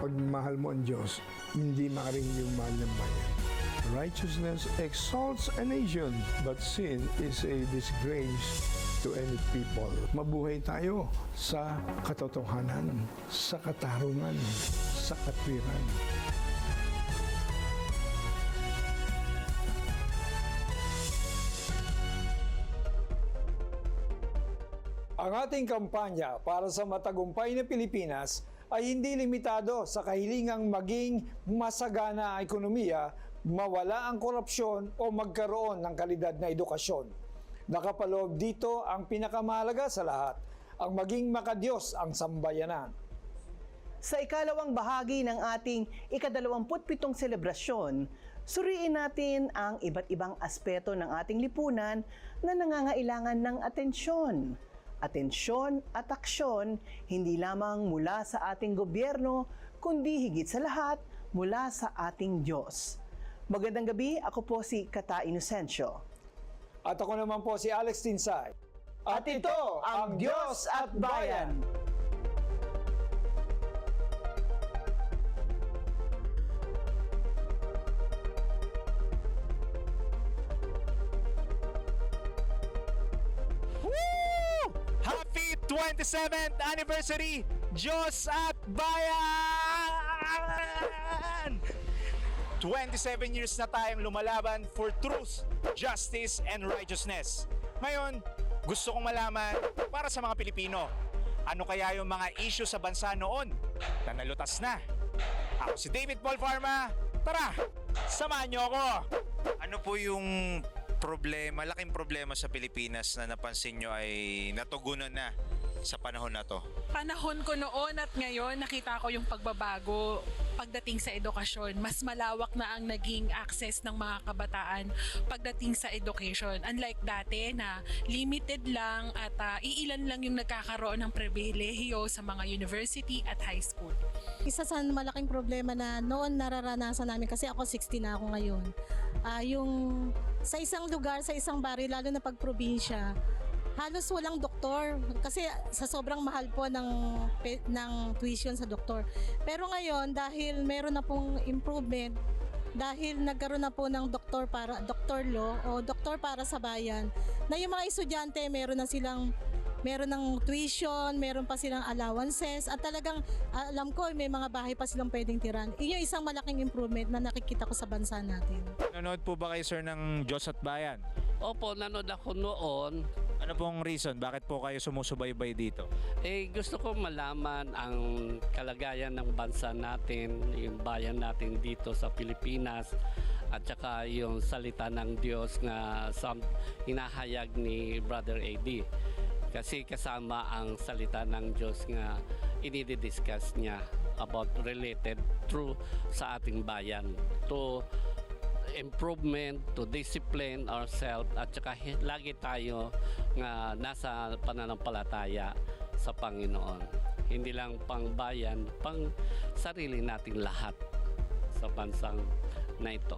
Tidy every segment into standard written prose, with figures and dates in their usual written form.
pag mahal mo ang Diyos, hindi maaaring yung mahal ng bayan. Righteousness exalts a nation, but sin is a disgrace to any people. Mabuhay tayo sa katotohanan, sa katarungan, sa katwiran. Ang ating kampanya para sa matagumpay na Pilipinas ay hindi limitado sa kahilingang maging masagana ang ekonomiya, mawala ang korupsyon o magkaroon ng kalidad na edukasyon. Nakapaloob dito ang pinakamahalaga sa lahat, ang maging makadiyos ang sambayanan. Sa ikalawang bahagi ng ating ika-27 selebrasyon, suriin natin ang iba't ibang aspeto ng ating lipunan na nangangailangan ng atensyon. Atensyon at aksyon hindi lamang mula sa ating gobyerno, kundi higit sa lahat mula sa ating Diyos. Magandang gabi, ako po si Kata Inocencio. At ako naman po si Alex Tinsay. At ito ang Diyos at Bayan. Happy 27th anniversary, Diyos at Bayan! 27 years na tayong lumalaban for truth, justice, and righteousness. Ngayon, gusto kong malaman para sa mga Pilipino, ano kaya yung mga issue sa bansa noon na nalutas na? Ako si David Paul Farma. Tara, samahan niyo ako! Ano po yung problema, laking problema sa Pilipinas na napansin nyo ay natugunan na sa panahon na to? Panahon ko noon at ngayon, nakita ko yung pagbabago pagdating sa edukasyon. Mas malawak na ang naging access ng mga kabataan pagdating sa education. Unlike dati na limited lang at iilan lang yung nagkakaroon ng pribilehiyo sa mga university at high school. Isa sa malaking problema na noon nararanasan namin, kasi ako 60 na ako ngayon, yung sa isang lugar, sa isang baryo, lalo na pag probinsya, halos walang doktor kasi sa sobrang mahal po ng tuition sa doktor. Pero ngayon, dahil meron na pong improvement, dahil nagkaroon na po ng doktor law o doktor para sa bayan, na yung mga estudyante meron ng tuition, meron pa silang allowances, at talagang alam ko may mga bahay pa silang pwedeng tiran. Iyon yung isang malaking improvement na nakikita ko sa bansa natin. Nanonood po ba kayo, sir, ng Diyos at Bayan? Opo, nanood ako noon. Ano pong reason? Bakit po kayo sumusubaybay dito? Gusto ko malaman ang kalagayan ng bansa natin, yung bayan natin dito sa Pilipinas, at saka yung salita ng Diyos na hinahayag ni Brother AD. Kasi kasama ang salita ng Diyos nga inididiscuss niya about related through sa ating bayan to improvement, to discipline ourselves, at saka lagi tayo nga nasa pananampalataya sa Panginoon. Hindi lang pang bayan, pang sarili nating lahat sa bansang na ito.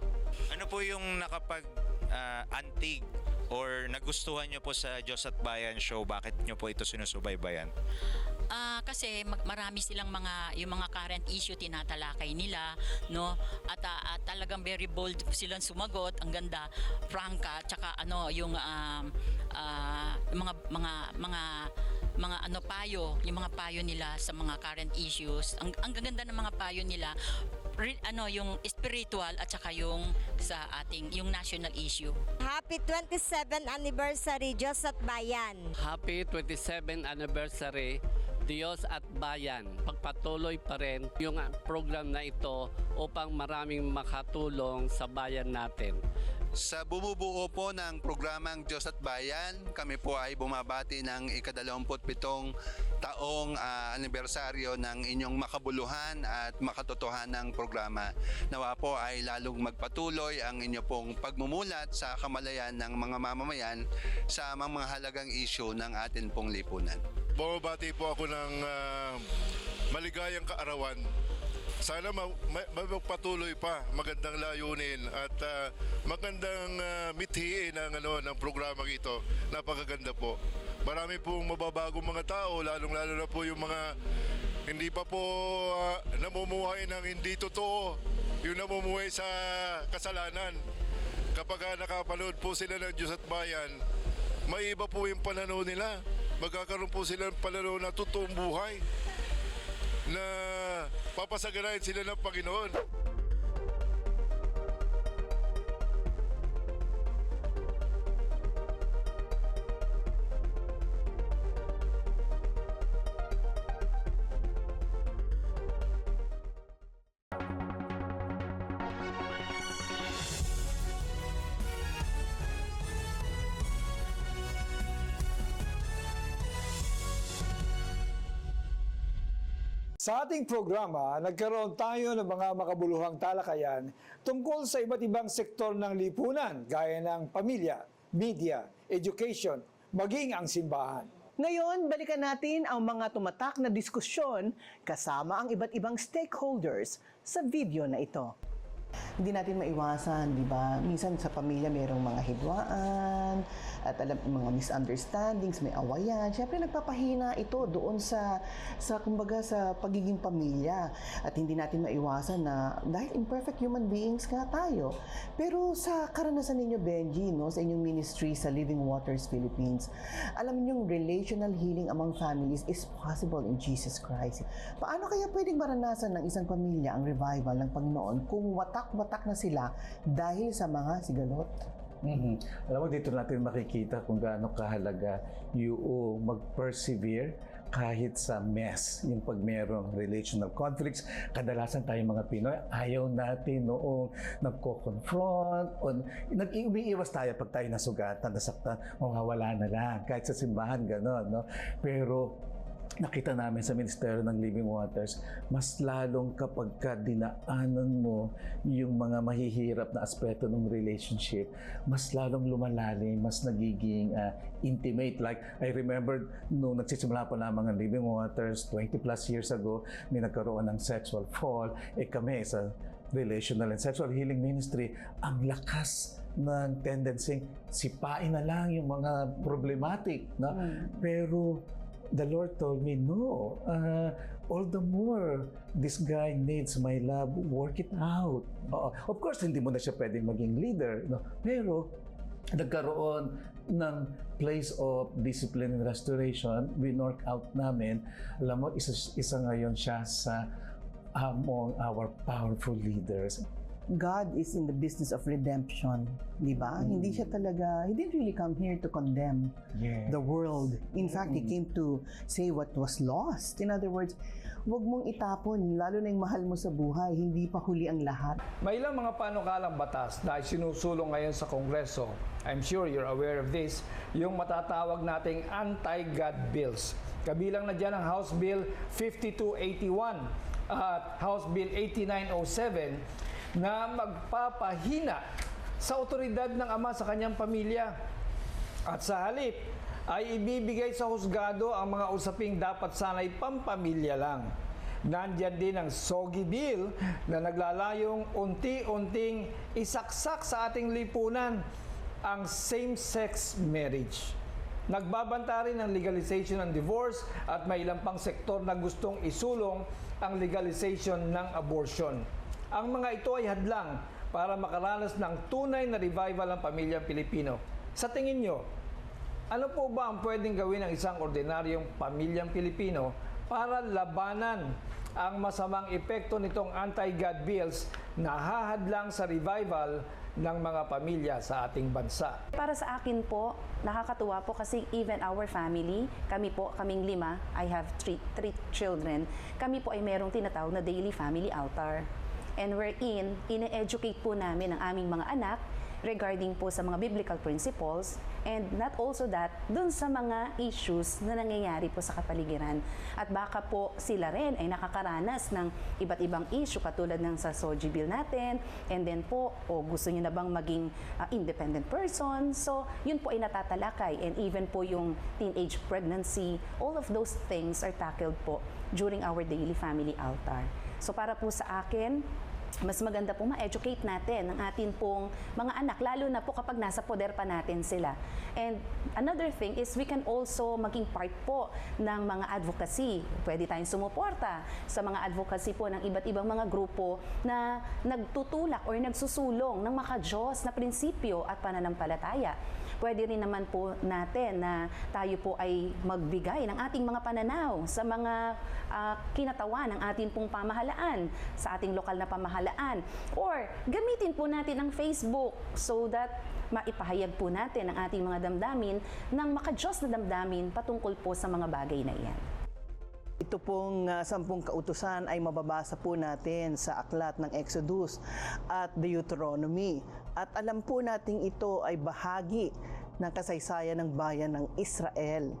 Ano po yung antig or nagustuhan nyo po sa Diyos at Bayan show? Bakit nyo po ito sinusubaybayan? Kasi marami silang yung mga current issue tinatalakay nila, no? At talagang very bold silang sumagot, ang ganda, prangka, tsaka yung yung mga payo nila sa mga current issues. Ang gaganda ng mga payo nila, yung spiritual at saka yung sa ating yung national issue. Happy 27th anniversary, Diyos at Bayan. Happy 27th anniversary, Diyos at Bayan. Pagpatuloy pa rin yung program na ito upang maraming makatulong sa bayan natin. Sa bumubuo po ng programang Diyos at Bayan, kami po ay bumabati ng ika-27 taong anibersaryo ng inyong makabuluhan at makatotohanang programa. Nawa po ay lalong magpatuloy ang inyo pong pagmumulat sa kamalayan ng mga mamamayan sa mga halagang issue ng atin pong lipunan. Bumabati po ako ng maligayang kaarawan. Sana magpatuloy pa, magandang layunin at magandang mithiin ng programang ito. Napakaganda po. Marami pong mababagong mga tao, lalong-lalo na po yung mga Hindi pa po namumuhay ng hindi totoo. Yung namumuhay sa kasalanan. Kapag nakapanood po sila ng Diyos at Bayan, may iba po yung pananaw nila. Magkakaroon po sila ng pananaw na totoong buhay na papasaganahin sila ng Panginoon. Sa ating programa, nagkaroon tayo ng mga makabuluhang talakayan tungkol sa iba't ibang sektor ng lipunan gaya ng pamilya, media, education, maging ang simbahan. Ngayon, balikan natin ang mga tumatak na diskusyon kasama ang iba't ibang stakeholders sa video na ito. Hindi natin maiwasan, di ba? Minsan sa pamilya mayroong mga hidwaan, at mga misunderstandings, may awayan. Siyempre nagpapahina ito doon sa kumbaga sa pagiging pamilya. At hindi natin maiwasan na dahil imperfect human beings nga tayo. Pero sa karanasan ninyo, Benji, no, sa inyong ministry sa Living Waters Philippines, alam niyo yung relational healing among families is possible in Jesus Christ. Paano kaya pwedeng maranasan ng isang pamilya ang revival ng Panginoon kung watak-watak na sila dahil sa mga sigalot? Alam mo, dito natin makikita kung gaano kahalaga yung mag-persevere kahit sa mess. Yung pag merong relational conflicts, kadalasan tayong mga Pinoy, ayaw natin noong nagko-confront o umiiwas tayo pag tayo nasugatan, nasaktan, mawawala na lang. Kahit sa simbahan, gano'n, no? Pero nakita namin sa Ministeryo ng Living Waters, mas lalong kapag ka dinaanan mo yung mga mahihirap na aspeto ng relationship, mas lalong lumalalim, mas nagiging intimate. Like, I remember nung nagsisimula pa lamang ang Living Waters 20 plus years ago, may nagkaroon ng sexual fall. Kami sa Relational and Sexual Healing Ministry, ang lakas ng tendency, sipain na lang yung mga problematic. No? Pero the Lord told me, no, all the more this guy needs my love, work it out. Of course, hindi mo na siya pwedeng maging leader, no? Pero nagkaroon ng place of discipline and restoration, winork out namin. Alam mo, isa ngayon siya sa among our powerful leaders. God is in the business of redemption, di ba? Hindi siya talaga, He didn't really come here to condemn the world. In fact, He came to say what was lost. In other words, huwag mong itapon, lalo na yung mahal mo sa buhay, hindi pa huli ang lahat. May ilang mga panukalang batas na sinusulong ngayon sa Kongreso. I'm sure you're aware of this, yung matatawag nating anti-God bills. Kabilang na dyan ang House Bill 5281 at House Bill 8907 na magpapahina sa otoridad ng ama sa kanyang pamilya. At sa halip ay ibibigay sa husgado ang mga usaping dapat sanay pampamilya lang. Nandyan din ang SOGI Bill na naglalayong unti-unting isaksak sa ating lipunan ang same-sex marriage. Nagbabanta rin ng legalization ng divorce at may ilang pang sektor na gustong isulong ang legalization ng abortion. Ang mga ito ay hadlang para makaranas ng tunay na revival ng pamilyang Pilipino. Sa tingin nyo, ano po ba ang pwedeng gawin ng isang ordinaryong pamilyang Pilipino para labanan ang masamang epekto nitong anti-God bills na hahadlang sa revival ng mga pamilya sa ating bansa? Para sa akin po, nakakatuwa po kasi even our family, kaming 5, I have three children, kami po ay merong tinatawag na daily family altar. And wherein, ine-educate po namin ang aming mga anak regarding po sa mga biblical principles and not also that, dun sa mga issues na nangyayari po sa kapaligiran. At baka po sila rin ay nakakaranas ng iba't ibang issue katulad ng sa SOGI bill natin and then po, gusto nyo na bang maging independent person? So, yun po ay natatalakay and even po yung teenage pregnancy, all of those things are tackled po during our daily family altar. So para po sa akin, mas maganda po ma-educate natin ang atin pong mga anak, lalo na po kapag nasa poder pa natin sila. And another thing is we can also maging part po ng mga advocacy. Pwede tayong sumuporta sa mga advocacy po ng iba't ibang mga grupo na nagtutulak or nagsusulong ng maka-Diyos na prinsipyo at pananampalataya. Pwede rin naman po natin na tayo po ay magbigay ng ating mga pananaw sa mga kinatawan ng ating pong pamahalaan, sa ating lokal na pamahalaan. Or gamitin po natin ang Facebook so that maipahayag po natin ang ating mga damdamin ng maka-Diyos na damdamin patungkol po sa mga bagay na iyan. Ito pong 10 kautusan ay mababasa po natin sa aklat ng Exodus at Deuteronomy. At alam po natin ito ay bahagi ng kasaysayan ng bayan ng Israel.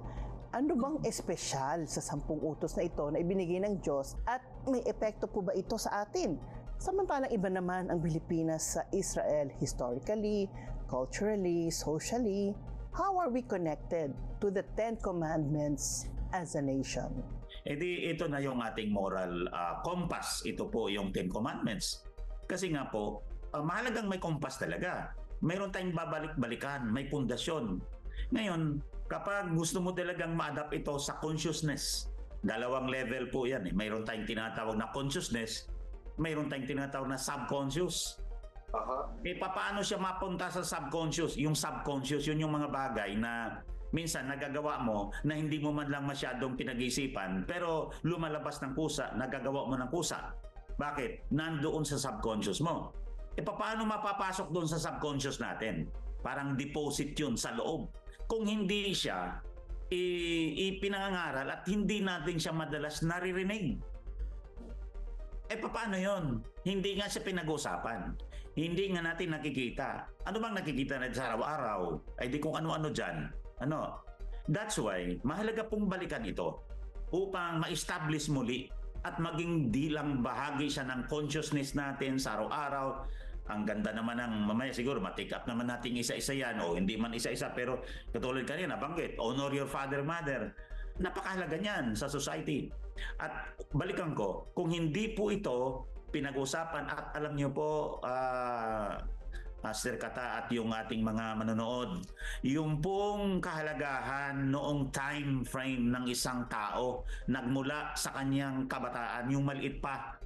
Ano bang espesyal sa 10 utos na ito na ibinigay ng Diyos at may epekto po ba ito sa atin? Samantalang iba naman ang Pilipinas sa Israel historically, culturally, socially. How are we connected to the 10 Commandments as a nation? Ito na yung ating moral compass. Ito po yung 10 Commandments. Kasi nga po, mahalagang may compass talaga. Mayroon tayong babalik-balikan, may pundasyon. Ngayon, kapag gusto mo talagang ma-adapt ito sa consciousness, 2 level po yan. Mayroon tayong tinatawag na consciousness, mayroon tayong tinatawag na subconscious. Paano siya mapunta sa subconscious? Yung subconscious, yun yung mga bagay na minsan nagagawa mo na hindi mo man lang masyadong pinag-isipan, pero lumalabas ng kusa, nagagawa mo ng kusa. Bakit? Nandoon sa subconscious mo. Paano mapapasok doon sa subconscious natin? Parang deposit yun sa loob. Kung hindi siya ipinangangaral at hindi natin siya madalas naririnig. Paano yun? Hindi nga siya pinag-usapan. Hindi nga natin nakikita. Ano bang nakikita natin sa araw-araw? Di kung ano-ano dyan. That's why, mahalaga pong balikan ito upang ma-establish muli at maging di lang bahagi siya ng consciousness natin sa araw-araw. Ang ganda naman ng mamaya siguro ma-take up naman natin isa-isa yan o hindi man isa-isa, pero katulad kanina nabanggit, honor your father, mother. Napakahalaga niyan sa society. At balikan ko, kung hindi po ito pinag-usapan at alam niyo po, Master Kata at yung ating mga manonood, yung pong kahalagahan noong time frame ng isang tao nagmula sa kanyang kabataan, yung maliit pa.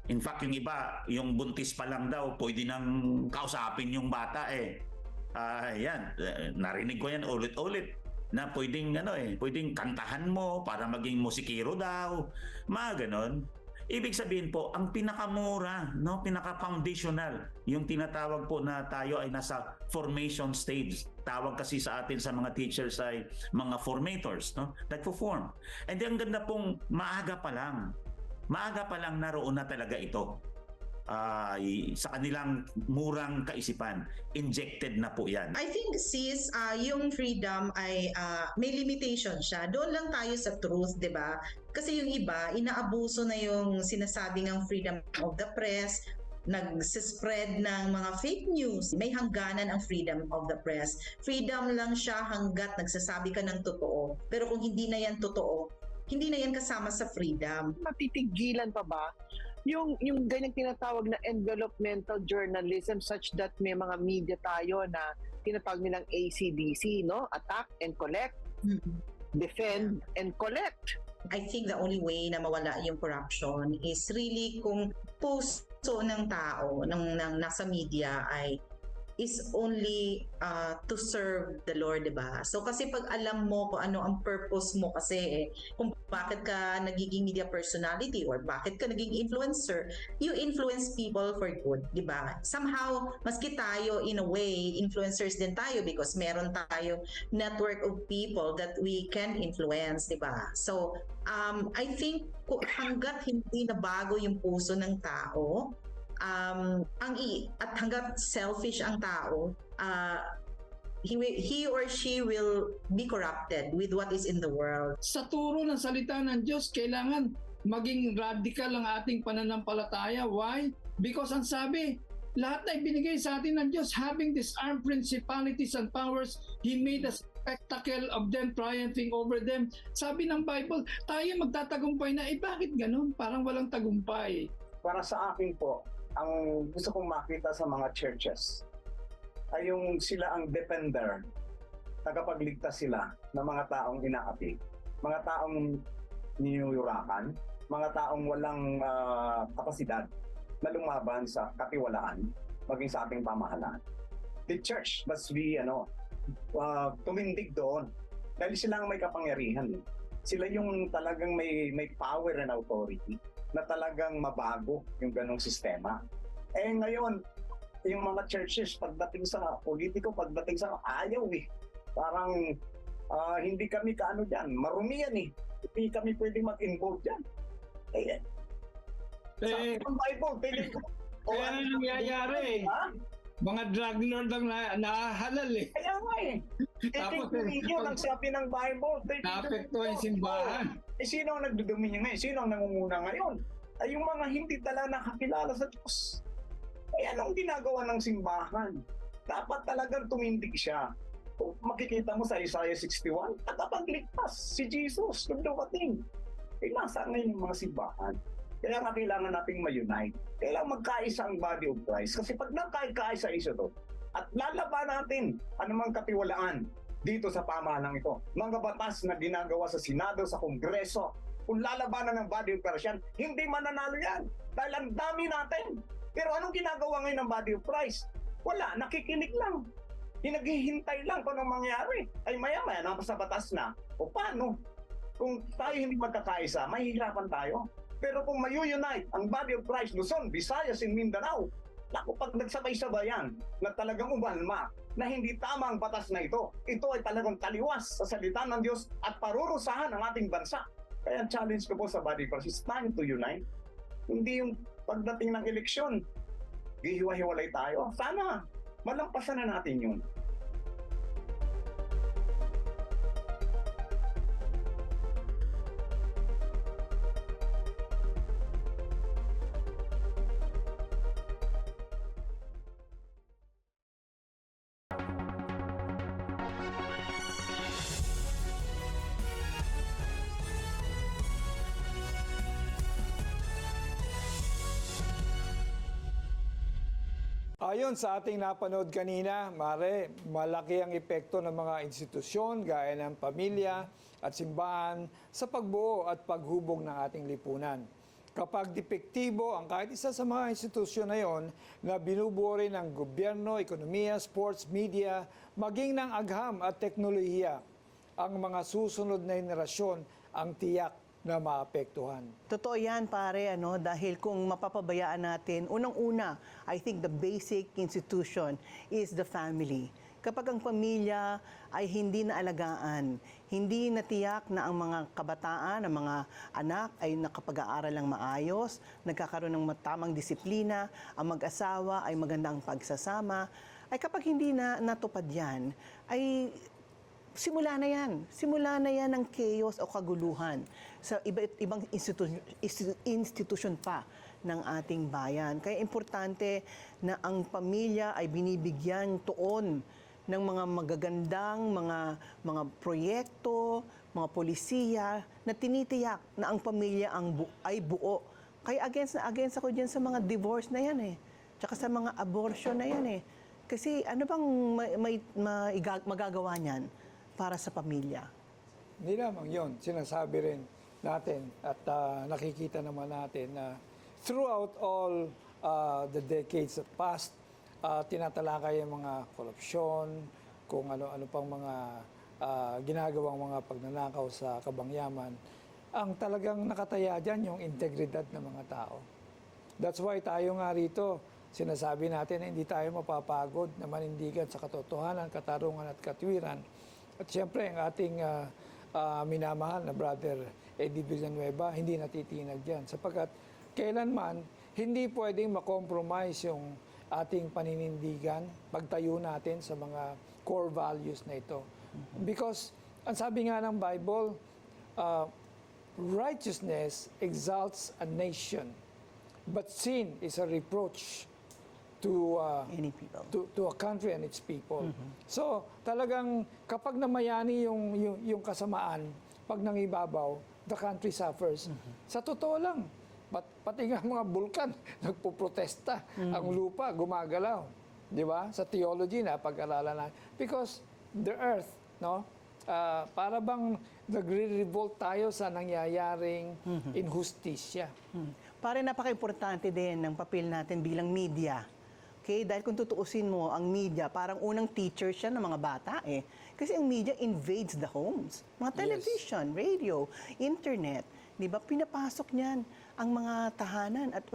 In fact, yung iba, yung buntis pa lang daw, pwede nang kausapin yung bata yan, narinig ko yan ulit-ulit na pwedeng pwedeng kantahan mo para maging musikero daw, mga ganon. Ibig sabihin po, ang pinakamura, pinaka-foundational, yung tinatawag po na tayo ay nasa formation stage. Tawag kasi sa atin sa mga teachers ay mga formators, nagpo-form. And then ang ganda pong maaga pa lang naroon na talaga ito. Sa kanilang murang kaisipan, injected na po yan. I think sis, yung freedom ay may limitation siya. Doon lang tayo sa truth, di ba? Kasi yung iba, inaabuso na yung sinasabi ng freedom of the press, nag-spread ng mga fake news. May hangganan ang freedom of the press. Freedom lang siya hanggat nagsasabi ka ng totoo. Pero kung hindi na yan totoo, hindi na yan kasama sa freedom. Matitigilan pa ba yung ganyang tinatawag na envelopmental journalism such that may mga media tayo na tinatawag nilang ACDC, attack and collect, defend and collect. I think the only way na mawala yung corruption is really kung puso ng tao, ng nasa media is only to serve the Lord, diba? So kasi pag alam mo kung ano ang purpose mo kasi kung bakit ka nagiging media personality or bakit ka naging influencer, you influence people for good, diba? Somehow, maski tayo in a way, influencers din tayo because meron tayo network of people that we can influence, diba? So, I think hanggat hindi nabago yung puso ng tao, at hanggat selfish ang tao, he or she will be corrupted with what is in the world. Sa turo ng salita ng Diyos, kailangan maging radical ang ating pananampalataya. Why? Because ang sabi, lahat na ibinigay sa atin ng Diyos, having disarmed principalities and powers, He made a spectacle of them, triumphing over them. Sabi ng Bible, tayo magtatagumpay na, bakit ganun? Parang walang tagumpay. Para sa akin po, ang gusto kong makita sa mga churches ay yung sila ang defender, tagapagligtas sila ng mga taong inaapi, mga taong ninuyurakan, mga taong walang kapasidad na lumaban sa katiwalaan maging sa ating pamahalaan. The church must be tumindig doon dahil sila ang may kapangyarihan. Sila yung talagang may power and authority na talagang mabago yung ganong sistema. Eh ngayon, yung mga churches pagdating sa politiko, pagdating sa ayaw Parang hindi kami kaano dyan, marumi yan Hindi kami pwedeng mag-involve dyan. Sa Bible, piling ko. Kaya nangyayari mga drug lord ang nahalal Kaya nga Tapos, yun ang sabi ng Bible. naapektuhan yung simbahan. Sino ang nagdudumi ngayon? Sino ang nangunguna ngayon? Ay yung mga hindi talaga nakakilala sa Diyos. Ay anong ginagawa ng simbahan? Dapat talagang tumindig siya. Kung makikita mo sa Isaiah 61, tagapagligtas si Jesus nung dumating. Nasa ngayon yung mga simbahan. Kaya nga kailangan nating ma-unite. Kailangan magkaisa ang body of Christ. Kasi pag nagkaisa isa to, at lalaban natin anumang katiwalaan dito sa pamahalang ito. Mga batas na ginagawa sa Senado, sa Kongreso, kung lalabanan ng body of Christ yan, hindi mananalo yan. Dahil ang dami natin. Pero anong ginagawa ngayon ng body of Christ? Wala, nakikinig lang. Naghihintay lang kung anong mangyari. Ay maya-maya, nasa batas na. O paano? Kung tayo hindi magkakaisa, mahihirapan tayo. Pero kung mayu-unite ang body of Christ, Luzon, Visayas, and Mindanao, naku, pag nagsabay-sabayan na talagang umalma na hindi tama ang batas na ito ay talagang taliwas sa salita ng Diyos at parurusahan ang ating bansa. Kaya ang challenge ko po sa body of Christ is time to unite. Hindi yung pagdating ng eleksyon, gihiwa-hiwalay tayo. Sana malampasan na natin yun. Ayon sa ating napanood kanina, Mare, malaki ang epekto ng mga institusyon gaya ng pamilya at simbahan sa pagbuo at paghubog ng ating lipunan. Kapag depektibo ang kahit isa sa mga institusyon na yon na binubuo rin ng gobyerno, ekonomiya, sports, media, maging ng agham at teknolohiya, ang mga susunod na henerasyon ang tiyak na maapektuhan. Totoo yan, pare, dahil kung mapapabayaan natin, unang-una, I think the basic institution is the family. Kapag ang pamilya ay hindi naalagaan, hindi natiyak na ang mga kabataan, ang mga anak ay nakapag-aaral ng maayos, nagkakaroon ng tamang disiplina, ang mag-asawa ay magandang pagsasama, ay kapag hindi na natupad yan, ay simula na yan ng chaos o kaguluhan sa ibang institusyon pa ng ating bayan. Kaya importante na ang pamilya ay binibigyan tuon ng mga magagandang mga proyekto, mga polisiya na tinitiyak na ang pamilya ay buo. Kaya against ako dyan sa mga divorce na yan tsaka sa mga abortion na yan Kasi ano bang magagawa niyan para sa pamilya? Hindi lamang yun, sinasabi rin natin at nakikita naman natin na throughout all the decades that passed, tinatalakay yung mga korupsyon, kung ano-ano pang mga ginagawang mga pagnanakaw sa kabangyaman. Ang talagang nakataya dyan yung integridad ng mga tao. That's why tayo nga rito, sinasabi natin na hindi tayo mapapagod na manindigan sa katotohanan, katarungan at katwiran. At siyempre, ang ating minamahal na brother Eddie Villanueva, hindi natitinag dyan. Sapagkat kailanman, hindi pwedeng makompromise yung ating paninindigan, pagtayo natin sa mga core values na ito. Because, ang sabi nga ng Bible, righteousness exalts a nation, but sin is a reproach to any people, to a country and its people. So talagang kapag namayani yung kasamaan, pag nangibabaw, the country suffers. Sa totoo lang, Pati nga mga bulkan, nagpo-protesta. Ang lupa, gumagalaw. Di ba? Sa theology na pag-aralan na. Because the earth, no? Para bang nagre-revolt tayo sa nangyayaring injustisya. Pare, napaka-importante din ng papel natin bilang media. Okay? Dahil kung tutuusin mo, ang media, parang unang teacher siya ng mga bata eh. Kasi ang media invades the homes. Mga television, radio, internet. Di ba? Pinapasok niyan ang mga tahanan at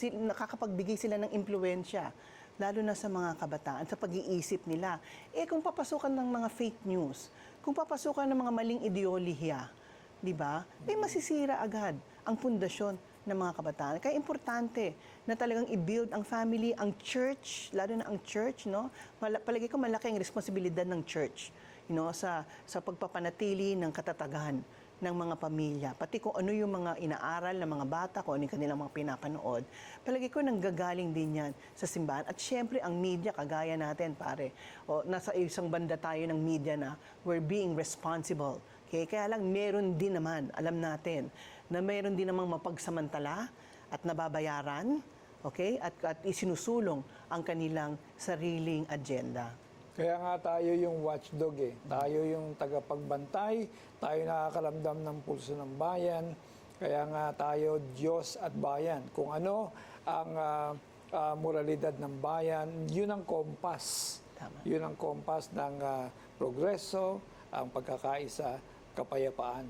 nakakapagbigay sila ng impluensya, lalo na sa mga kabataan, sa pag-iisip nila. Eh kung papasukan ng mga fake news, kung papasukan ng mga maling ideolohiya, di ba? Eh masisira agad ang pundasyon ng mga kabataan. Kaya importante na talagang i-build ang family, ang church, lalo na ang church, no? Palagi ko malaki ang responsibilidad ng church, you know, sa pagpapanatili ng katatagan ng mga pamilya, pati kung ano yung mga inaaral ng mga bata, kung ano yung kanilang mga pinapanood. Palagi ko nanggagaling din yan sa simbahan. At syempre, ang media, kagaya natin, pare, nasa isang banda tayo ng media na we're being responsible. Okay? Kaya lang, meron din naman, alam natin, na meron din namang mapagsamantala at nababayaran, okay? At isinusulong ang kanilang sariling agenda. Kaya nga tayo yung watchdog eh. Tayo yung tagapagbantay, tayo nakakaramdam ng pulso ng bayan. Kaya nga tayo Diyos at bayan. Kung ano ang moralidad ng bayan, yun ang kompas. Tama. Yun ang kompas ng progreso, ang pagkakaisa, kapayapaan.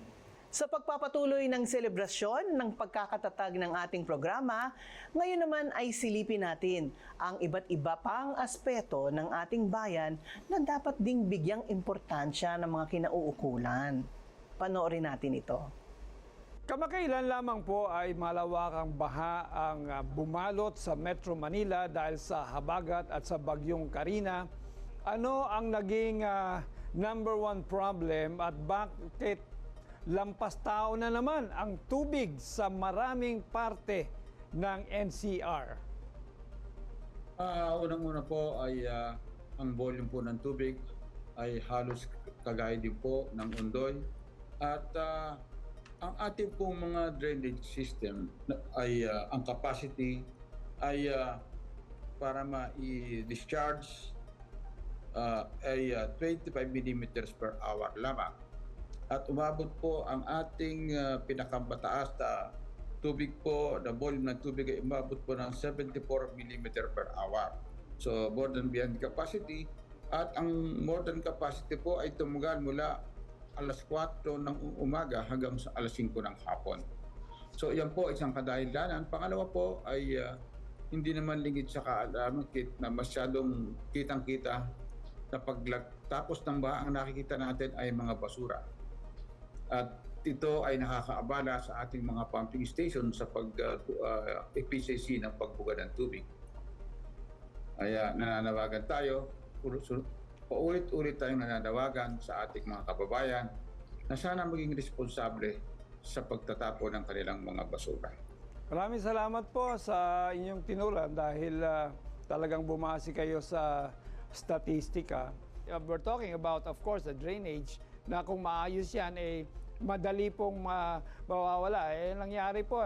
Sa pagpapatuloy ng selebrasyon ng pagkakatatag ng ating programa, ngayon naman ay silipin natin ang iba't iba pang aspeto ng ating bayan na dapat ding bigyang importansya ng mga kinauukulan. Panoorin natin ito. Kamakailan lamang po ay malawakang baha ang bumalot sa Metro Manila dahil sa habagat at sa bagyong Karina. Ano ang naging number one problem at bakit lampas tao na naman ang tubig sa maraming parte ng NCR? Unang-una po ay ang volume po ng tubig ay halos kagaya din po ng Ondoy. At ang ating pong mga drainage system ay ang capacity ay para ma-discharge ay 25 millimeters per hour lamang. At umabot po ang ating pinakamataas na tubig po, the volume ng tubig ay umabot po ng 74 mm per hour. So more than beyond capacity. At ang more than capacity po ay tumugal mula alas 4 ng umaga hanggang sa alas 5 ng hapon. So yan po isang kadahilanan. Pangalawa po ay hindi naman lingid sa kaalaman na masyadong kitang-kita na pagtapos ng baha ang nakikita natin ay mga basura. At ito ay nakakaabala sa ating mga pumping station sa efficiency ng pagbuga ng tubig. Kaya nananawagan tayo, paulit-ulit tayong nananawagan sa ating mga kababayan na sana maging responsable sa pagtatapo ng kanilang mga basura. Maraming salamat po sa inyong tinulan dahil talagang bumasi kayo sa statistika. We're talking about, of course, the drainage na kung maayos yan, madali pong mawawala. Nangyari po,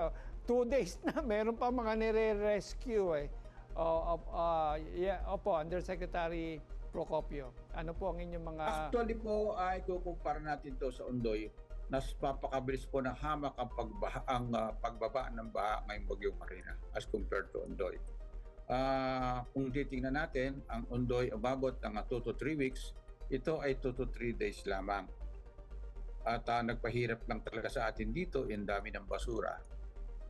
2 days na meron pa mga nire-rescue Opo, Undersecretary Procopio. Ano po ang inyong mga... Actually po, ay kukumpara natin to sa Ondoy. Nas papakabilis po ng hamak ang pagbaba ng baha ngayong bagyong Karina as compared to Ondoy. Kung titingnan natin, ang Ondoy umabot ng 2 to 3 weeks, ito ay 2 to 3 days lamang. At nagpahirap lang talaga sa atin dito yung dami ng basura.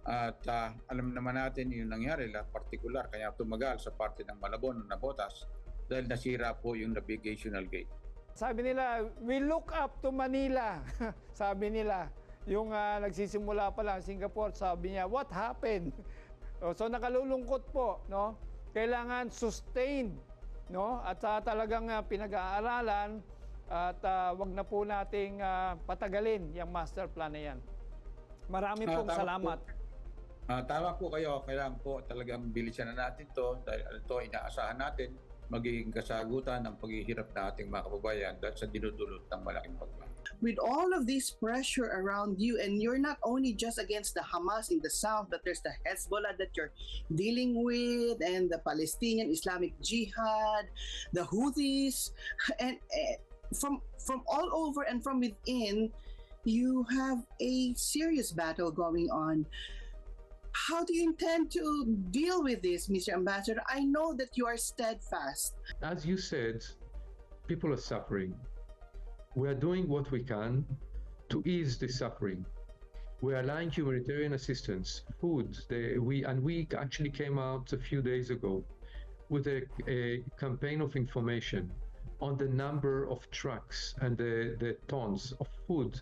At alam naman natin yung nangyari, particular, kaya tumagal sa parte ng Malabon na Botas dahil nasira po yung navigational gate. Sabi nila, we look up to Manila. Sabi nila, yung nagsisimula pa lang Singapore, sabi niya, what happened? So nakalulungkot po, no? Kailangan sustained, no? At talagang pinag-aaralan at wag na po nating patagalin yung master plan na yan. Marami pong salamat. Tama po kayo. Kailangan po talagang bilisan na natin to dahil ito inaasahan natin magiging kasagutan ng paghihirap ng ating mga kababayan dahil sa dinudulot ng malaking pagbaha. with all of this pressure around you, and you're not only just against the Hamas in the south, but there's the Hezbollah that you're dealing with, and the Palestinian Islamic Jihad, the Houthis, and from all over and from within, you have a serious battle going on. How do you intend to deal with this, Mr. Ambassador? I know that you are steadfast. As you said, people are suffering. We are doing what we can to ease the suffering. We are allowing humanitarian assistance, food. We actually came out a few days ago with a campaign of information on the number of trucks and the tons of food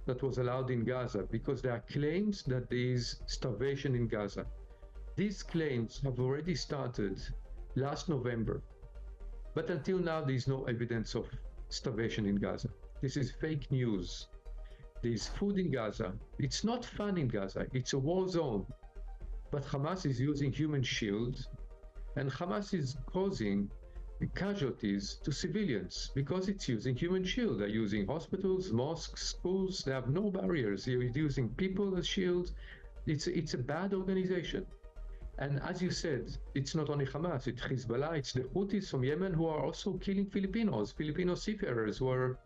that was allowed in Gaza, because there are claims that there is starvation in Gaza. These claims have already started last November, but until now there is no evidence of starvation in Gaza. This is fake news. There is food in Gaza. It's not fun in Gaza. It's a war zone. But Hamas is using human shields, and Hamas is causing casualties to civilians because it's using human shield. They're using hospitals, mosques, schools. They have no barriers. They're using people as shields. It's a bad organization. And as you said, it's not only Hamas, it's Hezbollah, it's the Houthis from Yemen who are also killing Filipinos. Filipino seafarers were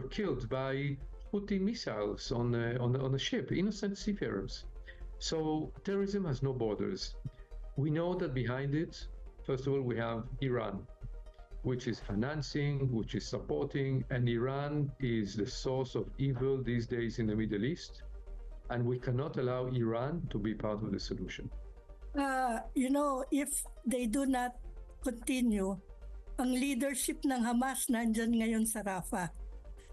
killed by Houthi missiles on a ship, innocent seafarers. So terrorism has no borders. We know that behind it, first of all, we have Iran, which is financing, which is supporting, and Iran is the source of evil these days in the Middle East, and we cannot allow Iran to be part of the solution. If they do not continue, ang leadership ng Hamas nandyan ngayon sa Rafah.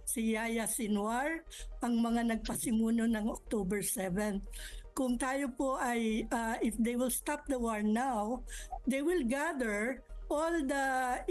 Si Yahya Sinwar, ang mga nagpasimuno ng October 7. Kung tayo po ay, if they will stop the war now, they will gather all the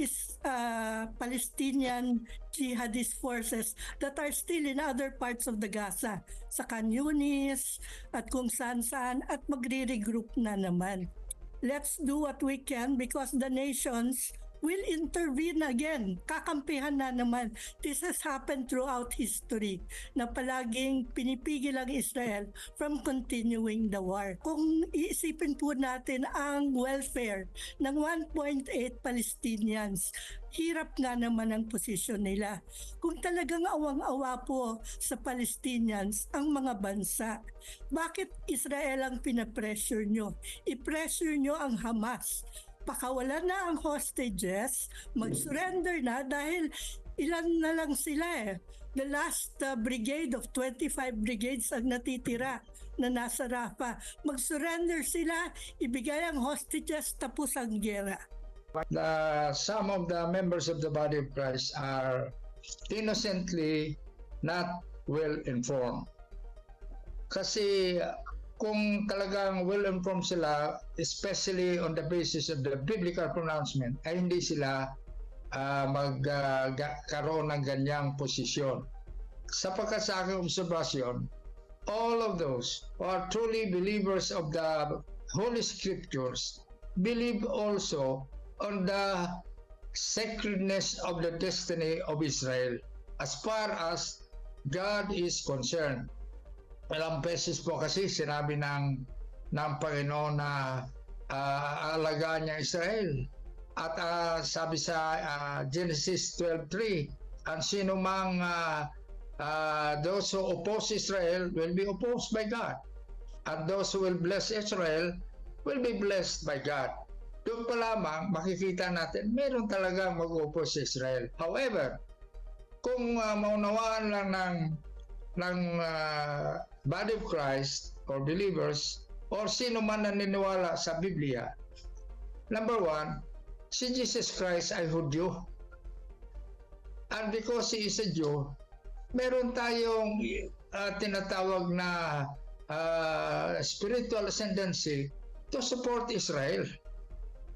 Palestinian jihadist forces that are still in other parts of the Gaza, sa Khan Yunis at kung saan-saan, at magre-regroup na naman. Let's do what we can because the nations will intervene again. Kakampihan na naman. This has happened throughout history na palaging pinipigil ang Israel from continuing the war. Kung iisipin po natin ang welfare ng 1.8 Palestinians, hirap nga naman ang posisyon nila. Kung talagang awang-awa po sa Palestinians ang mga bansa, bakit Israel ang pinapressure nyo? I-pressure nyo ang Hamas. Pakawalan na ang hostages, mag-surrender na dahil ilan na lang sila eh. The last brigade of 25 brigades ang natitira na nasa Rafah. Mag-surrender sila, ibigay ang hostages, tapos ang gera. Some of the members of the Body of Christ are innocently not well informed. Kasi kung talagang well-informed sila, especially on the basis of the biblical pronouncement, ay hindi sila magkaroon ng ganyang posisyon. Sapagkat sa aking obserbasyon, all of those who are truly believers of the Holy Scriptures believe also on the sacredness of the destiny of Israel as far as God is concerned. Ilang beses po kasi sinabi ng Panginoon na aalagaan niya Israel. At sabi sa Genesis 12:3, ang sino mang those who oppose Israel will be opposed by God. And those who will bless Israel will be blessed by God. Doon pa lamang makikita natin meron talagang mag-oppose sa Israel. However, kung maunawaan lang ng Body of Christ or believers or sino man naniniwala sa Biblia, number one, si Jesus Christ ay Hudyo. And because He is a Jew, meron tayong tinatawag na spiritual ascendancy to support Israel.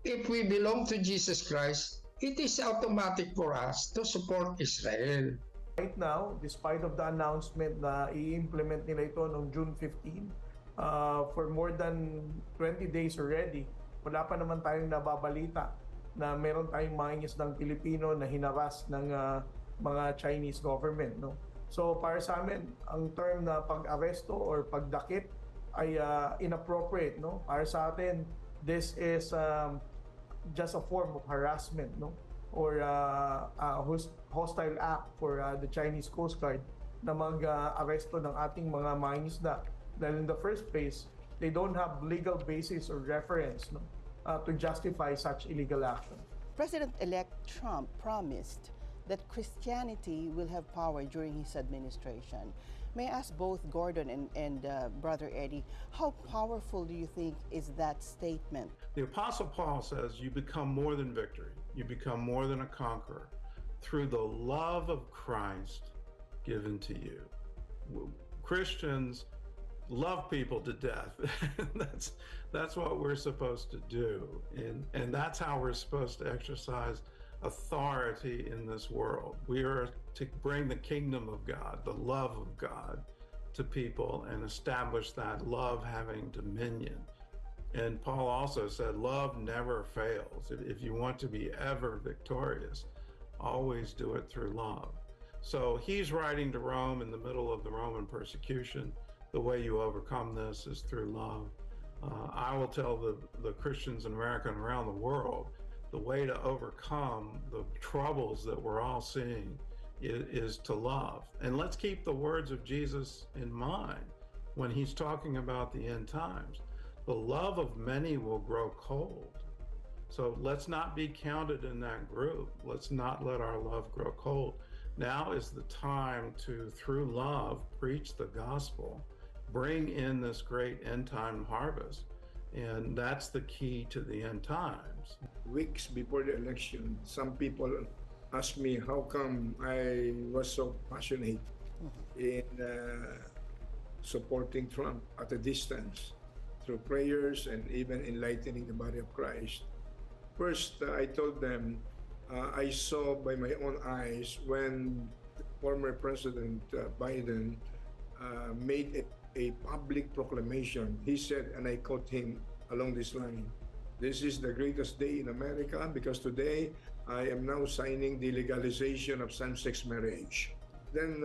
If we belong to Jesus Christ, it is automatic for us to support Israel. Right now, despite of the announcement na i-implement nila ito noong June 15, for more than 20 days already, wala pa naman tayong nababalita na meron tayong mga isdang Pilipino na hinaras ng mga Chinese government. No? So para sa amin, ang term na pag-aresto or pagdakip ay inappropriate, no? Para sa atin, this is just a form of harassment, no? Or hostile act for the Chinese Coast Guard na mag-aresto ng ating mga mangingisda. Dahil in the first place, they don't have legal basis or reference, no, to justify such illegal action. President-elect Trump promised that Christianity will have power during his administration. May I ask both Gordon and Brother Eddie, how powerful do you think is that statement? The Apostle Paul says you become more than victory. You become more than a conqueror through the love of Christ given to you. Christians love people to death. That's what we're supposed to do. And that's how we're supposed to exercise authority in this world. We are to bring the kingdom of God, the love of God, to people and establish that love having dominion. And Paul also said, love never fails. If you want to be ever victorious, always do it through love. So he's writing to Rome in the middle of the Roman persecution. The way you overcome this is through love. I will tell the Christians in America and around the world, the way to overcome the troubles that we're all seeing is to love. And let's keep the words of Jesus in mind when he's talking about the end times. The love of many will grow cold. So let's not be counted in that group. Let's not let our love grow cold. Now is the time to, through love, preach the gospel, bring in this great end time harvest. And that's the key to the end times. Weeks before the election, some people asked me how come I was so passionate in supporting Trump at a distance through prayers and even enlightening the body of Christ. First, I told them I saw by my own eyes when former President Biden made a public proclamation. He said, and I quote him along this line, "This is the greatest day in America because today I am now signing the legalization of same-sex marriage." Then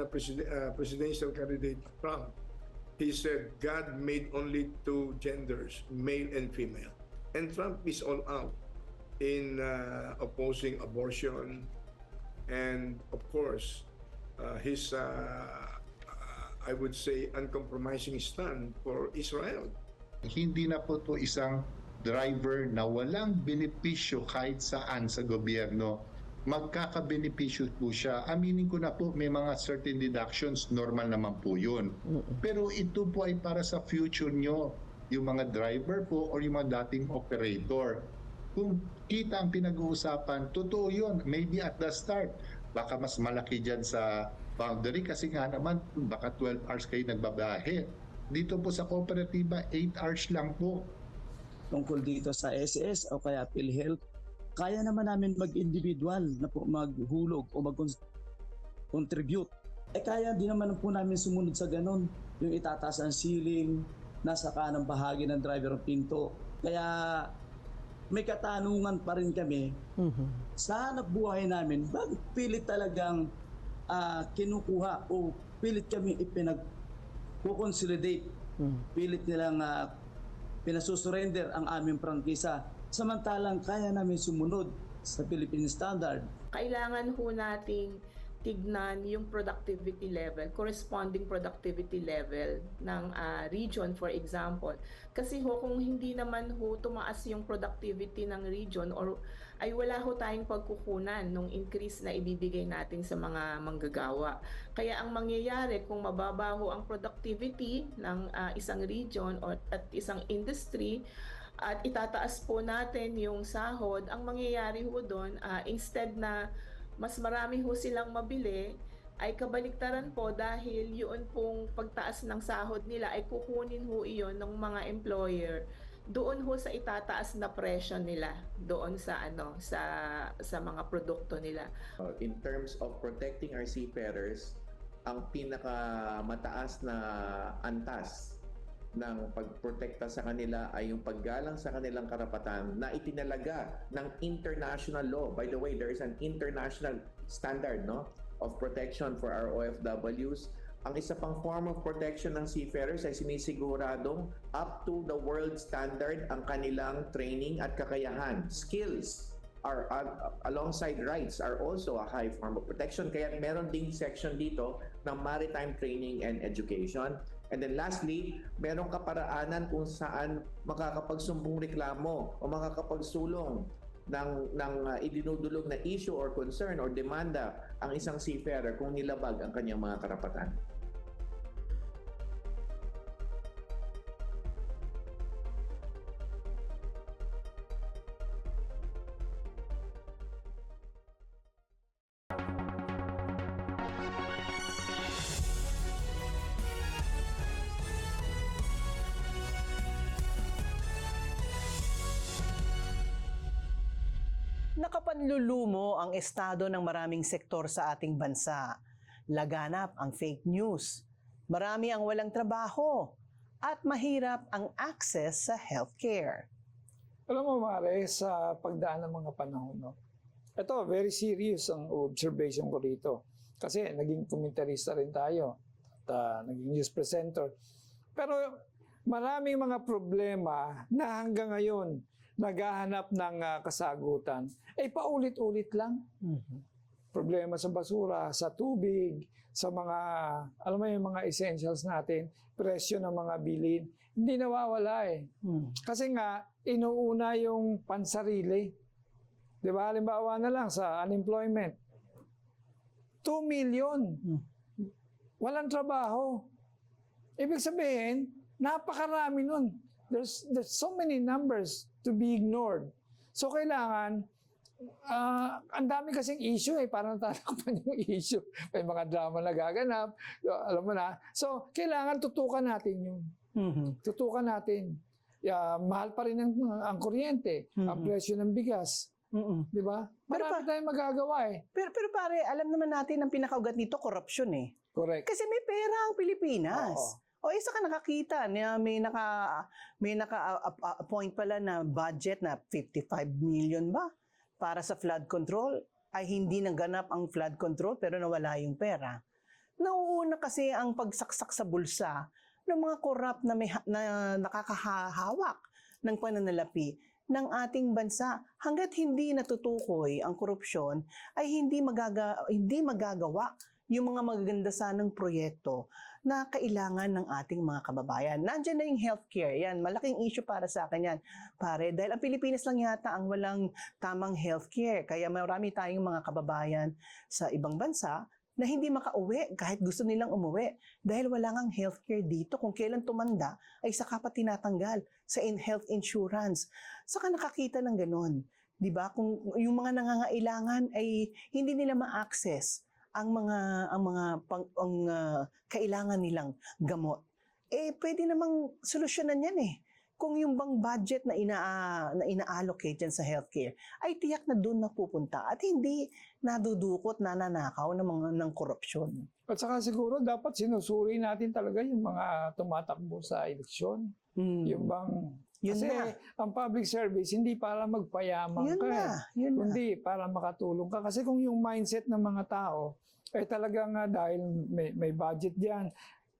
presidential candidate Trump, he said, God made only two genders, male and female. And Trump is all out in opposing abortion and, of course, his I would say, uncompromising stand for Israel. Hindi na po ito isang driver na walang benepisyo kahit saan sa gobyerno. Magkakabenepisyo po siya. Aminin ko na po, may mga certain deductions, normal naman po yun. Pero ito po ay para sa future nyo, yung mga driver po or yung mga dating operator. Kung kita ang pinag-uusapan, totoo yun. Maybe at the start, baka mas malaki dyan sa boundary kasi nga naman baka 12 hours kayo nagbabahe. Dito po sa kooperatiba, 8 hours lang po. Tungkol dito sa SS o kaya PhilHealth, kaya naman namin mag-individual na po maghulog o mag-contribute. Kaya din naman po namin sumunod sa ganun, yung itataas ang ceiling, nasa kanang bahagi ng driver ng pinto. Kaya may katanungan pa rin kami sa hanap buhay namin, bakit pilit talagang kinukuha o pilit kami ipinag-consolidate, pilit nilang pinasusurrender ang aming prangkisa, samantalang kaya namin sumunod sa Philippine Standard. Kailangan ho nating tignan yung productivity level, corresponding productivity level ng region, for example. Kasi ho, kung hindi naman ho tumaas yung productivity ng region or ay wala ho tayong pagkukunan nung increase na ibibigay natin sa mga manggagawa. Kaya ang mangyayari kung mababa ho ang productivity ng isang region or at isang industry at itataas po natin yung sahod, ang mangyayari ho doon, instead na mas marami ho silang mabili, ay kabaliktaran po dahil yun pong pagtaas ng sahod nila ay kukunin ho iyon ng mga employer doon ho sa itataas na presyo nila doon sa sa mga produkto nila. In terms of protecting our seafarers, ang pinakamataas na antas ng pagprotekta sa kanila ay yung paggalang sa kanilang karapatan na itinalaga ng international law. By the way, there is an international standard, no, of protection for our OFWs. Ang isa pang form of protection ng seafarers ay sinisiguradong up to the world standard ang kanilang training at kakayahan. Skills are alongside rights are also a high form of protection. Kaya meron ding section dito ng maritime training and education. And then lastly, merong kaparaanan kung saan makakapagsumbong reklamo o makakapagsulong ng idinudulog na issue or concern or demanda ang isang seafarer kung nilabag ang kanyang mga karapatan. Nakapanlulumo ang estado ng maraming sektor sa ating bansa. Laganap ang fake news. Marami ang walang trabaho. At mahirap ang access sa healthcare. Alam mo, Mare, sa pagdaan ng mga panahon, no? Ito, very serious ang observation ko dito. Kasi naging komentarista rin tayo. At naging news presenter. Pero maraming mga problema na hanggang ngayon naghahanap ng kasagutan. Paulit-ulit lang. Problema sa basura, sa tubig, sa mga, alam mo yung mga essentials natin, presyo ng mga bilhin, hindi nawawala eh. Kasi nga, inuuna yung pansarili. Di ba? Halimbawa na lang sa unemployment. 2 million. Walang trabaho. Ibig sabihin, napakarami nun. There's so many numbers to be ignored. So kailangan, ang dami kasing issue parang tatakpan yung issue. May mga drama na gaganap, alam mo na. So kailangan tutukan natin yun. Tutukan natin. Mahal pa rin ang kuryente, ang presyo ng bigas. Di ba? Marami tayong magagawa Pero pare, alam naman natin ang pinakaugat nito, korupsyon eh. Correct. Kasi may pera ang Pilipinas. O isa ka nakakita na may naka-appoint pala na budget na 55 million ba para sa flood control, ay hindi naganap ang flood control pero nawala yung pera. Nauuna kasi ang pagsaksak sa bulsa ng mga corrupt na nakakahawak ng pananalapi ng ating bansa. Hanggat hindi natutukoy ang korupsyon ay hindi magagawa yung mga magaganda sanang proyekto na kailangan ng ating mga kababayan. Nandiyan na yung healthcare. Yan, malaking issue para sa akin yan. Pare, dahil ang Pilipinas lang yata ang walang tamang healthcare. Kaya marami tayong mga kababayan sa ibang bansa na hindi makauwi kahit gusto nilang umuwi. Dahil wala ngang healthcare dito. Kung kailan tumanda, ay saka pa tinatanggal sa health insurance. Saka nakakita ng ganon. Diba? Kung yung mga nangangailangan ay hindi nila ma-access ang kailangan nilang gamot. Pwede namang solusyonan yan Kung yung bang budget na ina-allocate dyan sa healthcare ay tiyak na doon na pupunta at hindi nadudukot, nananakaw ng korupsyon. At saka siguro dapat sinusuri natin talaga yung mga tumatakbo sa eleksyon. Yung bang kasi ang public service hindi para magpayaman kundi para makatulong ka. Kasi kung yung mindset ng mga tao ay talagang dahil may budget diyan,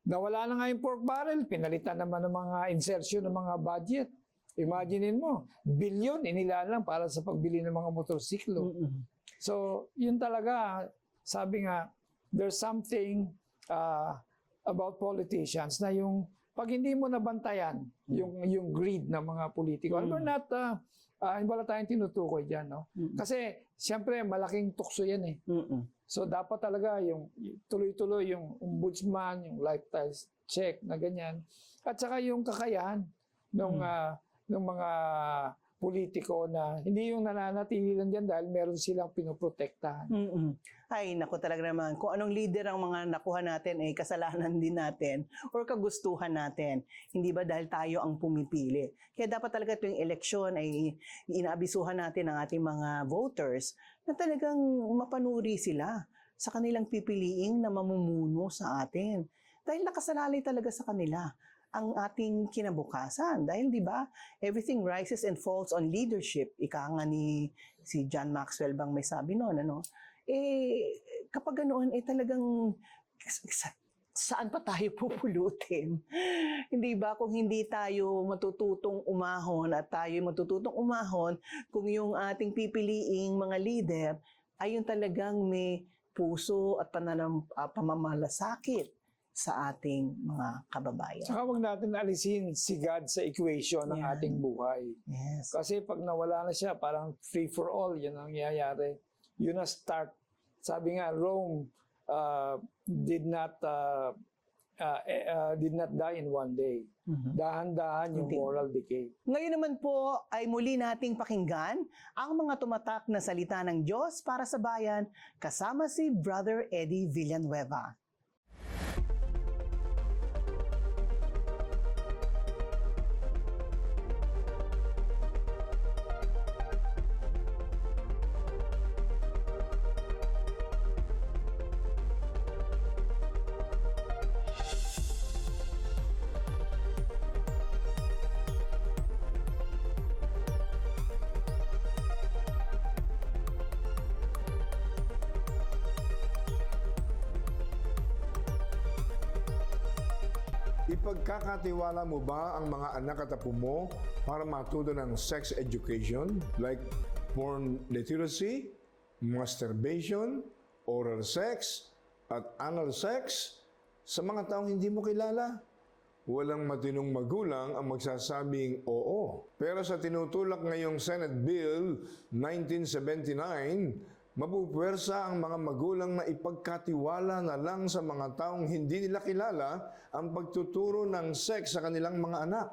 nawala na nga yung pork barrel, pinalitan naman ng mga insertion ng mga budget. Imaginin mo, bilyon inilalang para sa pagbili ng mga motorsiklo. So, yun talaga, sabi nga, there's something about politicians na yung pag hindi mo nabantayan yung greed ng mga politiko. We're not, wala tayong tinutukoy dyan, no? Kasi, siyempre, malaking tukso yan So, dapat talaga yung tuloy-tuloy yung ombudsman, yung lifestyle check na ganyan. At saka yung kakayahan ng mga politiko na hindi yung nananatili lang dyan dahil meron silang pinoprotektahan. Ay, naku talaga naman. Kung anong leader ang mga nakuha natin ay kasalanan din natin or kagustuhan natin. Hindi ba dahil tayo ang pumipili? Kaya dapat talaga ito yung eleksyon ay inaabisuhan natin ang ating mga voters na talagang mapanuri sila sa kanilang pipiliing na mamumuno sa atin. Dahil nakasalalay talaga sa kanila ang ating kinabukasan. Dahil di ba, everything rises and falls on leadership. Ika nga ni si John Maxwell bang may sabi noon, kapag ganoon, talagang saan pa tayo pupulutin? Hindi ba kung hindi tayo matututong umahon at tayo matututong umahon kung yung ating pipiliing mga leader ay yung talagang may puso at pamamalasakit sa ating mga kababayan. Saka huwag natin alisin si God sa equation ng ating buhay. Yes. Kasi pag nawala na siya, parang free for all, yan ang nangyayari. Yun na start. Sabi nga, Rome did not die in one day. Dahan-dahan yung moral decay. Ngayon naman po ay muli nating pakinggan ang mga tumatak na salita ng Diyos para sa bayan kasama si Brother Eddie Villanueva. Ipagkakatiwala mo ba ang mga anak at apo mo para matuto ng sex education like porn literacy, masturbation, oral sex, at anal sex sa mga taong hindi mo kilala? Walang matinong magulang ang magsasabing oo. Pero sa tinutulak ngayong Senate Bill 1979, mapupuwersa ang mga magulang na ipagkatiwala na lang sa mga taong hindi nila kilala ang pagtuturo ng sex sa kanilang mga anak.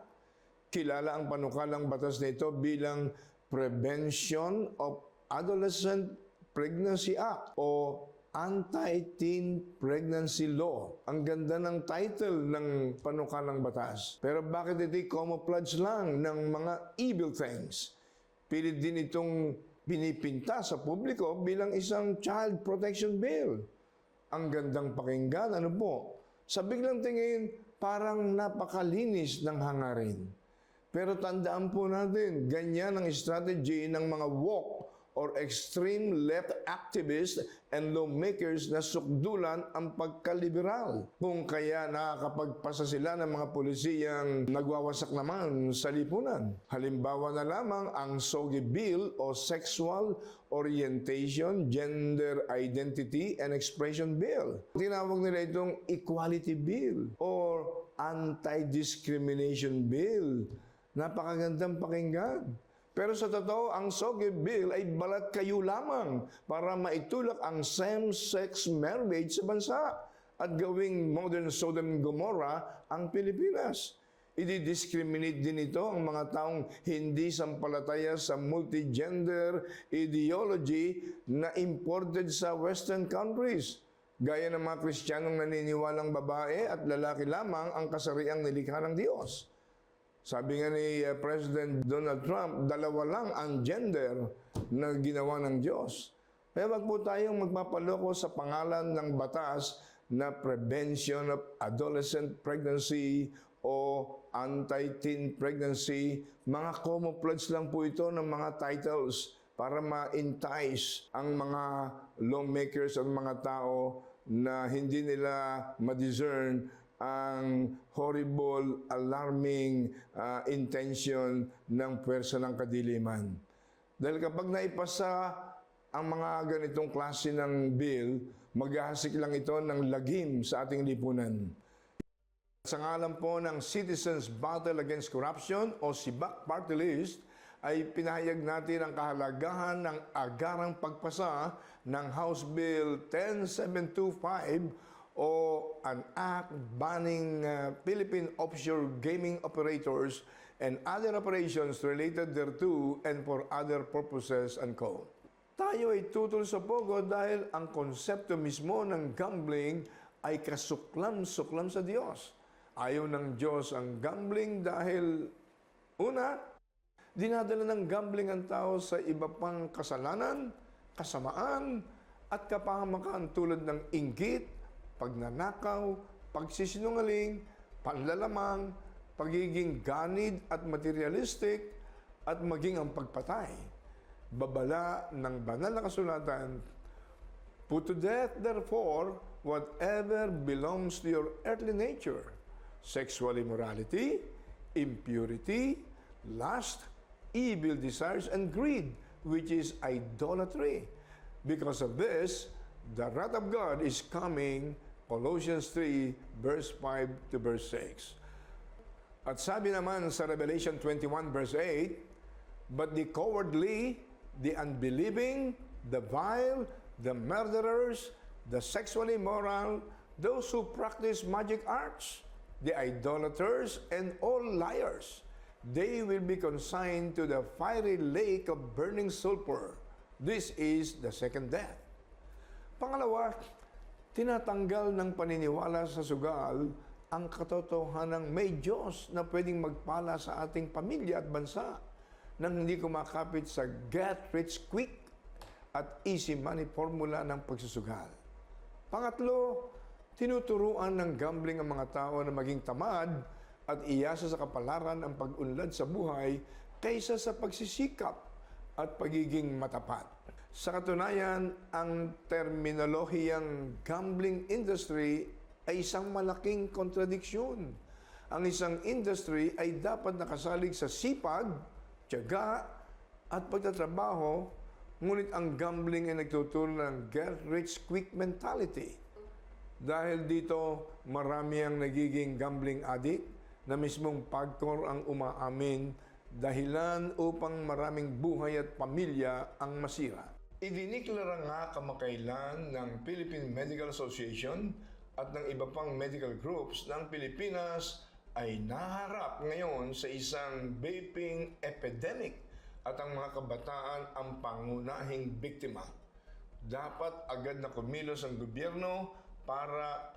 Kilala ang panukalang batas nito bilang Prevention of Adolescent Pregnancy Act o Anti-Teen Pregnancy Law. Ang ganda ng title ng panukalang batas. Pero bakit ito'y camouflage lang ng mga evil things? Pilit din itong pinipinta sa publiko bilang isang child protection bill. Ang gandang pakinggan, ano po? Sa biglang tingin, parang napakalinis ng hangarin. Pero tandaan po natin, ganyan ang strategy ng mga woke or extreme left activists and lawmakers na sukdulan ang pagkaliberal. Kung kaya nakakapagpasa sila ng mga pulisiyang nagwawasak naman sa lipunan. Halimbawa na lamang ang SOGI Bill o Sexual Orientation, Gender Identity and Expression Bill. Tinawag nila itong Equality Bill or Anti-Discrimination Bill. Napakagandang pakinggan. Pero sa totoo, ang SOGI Bill ay balat kayo lamang para maitulak ang same-sex marriage sa bansa at gawing modern Sodom and Gomorrah ang Pilipinas. I-discriminate din ito ang mga taong hindi sampalataya sa multigender ideology na imported sa Western countries. Gaya ng mga Kristiyanong naniniwalang babae at lalaki lamang ang kasariang nilikha ng Diyos. Sabi nga ni President Donald Trump, dalawa lang ang gender na ginawa ng Diyos. Kaya wag po tayong magpapaloko sa pangalan ng batas na Prevention of Adolescent Pregnancy o Anti-Teen Pregnancy. Mga camouflage lang po ito ng mga titles para ma-entice ang mga lawmakers at mga tao na hindi nila ma-discern ang horrible, alarming intention ng pwersa ng kadiliman. Dahil kapag naipasa ang mga ganitong klase ng bill, maghahasik lang ito ng lagim sa ating lipunan. Sa ngalan po ng Citizens Battle Against Corruption o SIBAC Party List, ay pinahayag natin ang kahalagahan ng agarang pagpasa ng House Bill 10725 o an act banning Philippine offshore gaming operators and other operations related thereto and for other purposes and co. Tayo ay tutol sa pogo dahil ang konsepto mismo ng gambling ay kasuklam-suklam sa Diyos. Ayaw ng Diyos ang gambling dahil una, dinadala ng gambling ang tao sa iba pang kasalanan, kasamaan, at kapahamakan tulad ng inggit, pagnanakaw, pagsisinungaling, panlalamang, pagiging ganid at materialistic, at maging ang pagpatay. Babala ng banal na kasulatan, Put to death, therefore, whatever belongs to your earthly nature: sexual immorality, impurity, lust, evil desires, and greed, which is idolatry. Because of this, the wrath of God is coming. Colossians 3, verse 5 to verse 6. At sabi naman sa Revelation 21, verse 8, but the cowardly, the unbelieving, the vile, the murderers, the sexually immoral, those who practice magic arts, the idolaters, and all liars, they will be consigned to the fiery lake of burning sulfur. This is the second death. Pangalawa, tinatanggal ng paniniwala sa sugal ang katotohanang may Diyos na pwedeng magpala sa ating pamilya at bansa nang hindi kumakapit sa get-rich-quick at easy money formula ng pagsusugal. Pangatlo, tinuturuan ng gambling ang mga tao na maging tamad at iyasa sa kapalaran ang pag-unlad sa buhay kaysa sa pagsisikap at pagiging matapat. Sa katunayan, ang terminolohiyang gambling industry ay isang malaking kontradiksyon. Ang isang industry ay dapat nakasalig sa sipag, tiyaga, at pagtatrabaho, ngunit ang gambling ay nagtuturo ng get-rich-quick mentality. Dahil dito, marami ang nagiging gambling addict na mismong pagkor ang umaamin dahilan upang maraming buhay at pamilya ang masira. Idiniklara nga kamakailan ng Philippine Medical Association at ng iba pang medical groups ng Pilipinas ay naharap ngayon sa isang vaping epidemic at ang mga kabataan ang pangunahing biktima. Dapat agad na kumilos ang gobyerno para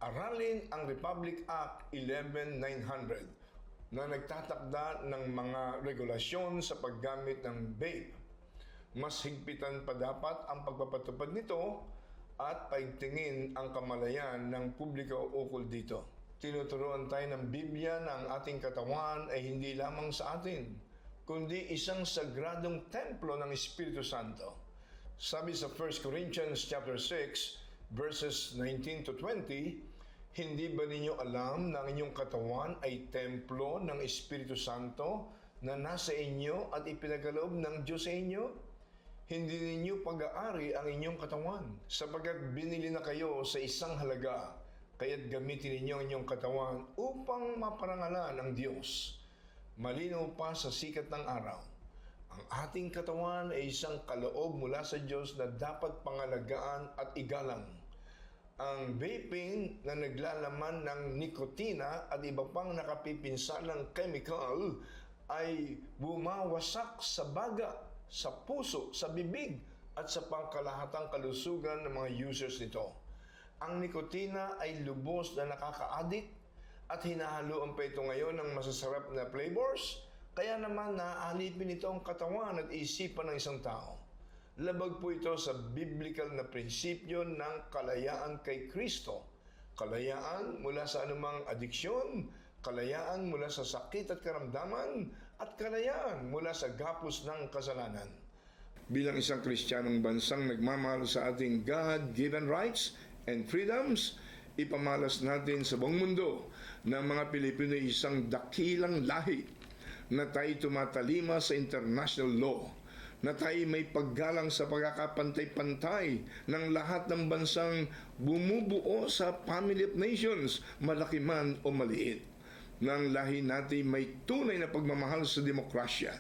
aralin ang Republic Act 11900 na nagtatakda ng mga regulasyon sa paggamit ng vape. Mas higpitan pa dapat ang pagpapatupad nito at paigtingin ang kamalayan ng publiko ukol dito. Tinuturuan tayo ng Biblia na ang ating katawan ay hindi lamang sa atin, kundi isang sagradong templo ng Espiritu Santo. Sabi sa 1 Corinthians chapter 6, verses 19 to 20, hindi ba ninyo alam na ang inyong katawan ay templo ng Espiritu Santo na nasa inyo at ipinagaloob ng Diyos sa inyo? Hindi ninyo pag-aari ang inyong katawan, sapagkat binili na kayo sa isang halaga, kaya't gamitin ninyo ang inyong katawan upang maparangalan ang Diyos. Malinaw pa sa sikat ng araw, ang ating katawan ay isang kaloob mula sa Diyos na dapat pangalagaan at igalang. Ang vaping na naglalaman ng nikotina at iba pang nakapipinsalang chemical ay bumawasak sa baga, sa puso, sa bibig at sa pangkalahatang kalusugan ng mga users nito. Ang nikotina ay lubos na nakaka-addict at hinahaluan pa ito ngayon ng masasarap na flavors, kaya naman naaalipin ito ang katawan at isipan ng isang tao. Labag po ito sa biblical na prinsipyo ng kalayaan kay Kristo. Kalayaan mula sa anumang adiksyon, kalayaan mula sa sakit at karamdaman, at kalayaan mula sa gapos ng kasalanan. Bilang isang Kristiyanong bansang nagmamahal sa ating God-given rights and freedoms, ipamalas natin sa buong mundo na mga Pilipino ay isang dakilang lahi, na tayo tumatalima sa international law, na tayo may paggalang sa pagkakapantay-pantay ng lahat ng bansang bumubuo sa Family of Nations, malaki man o maliit. Ng lahi natin may tunay na pagmamahal sa demokrasya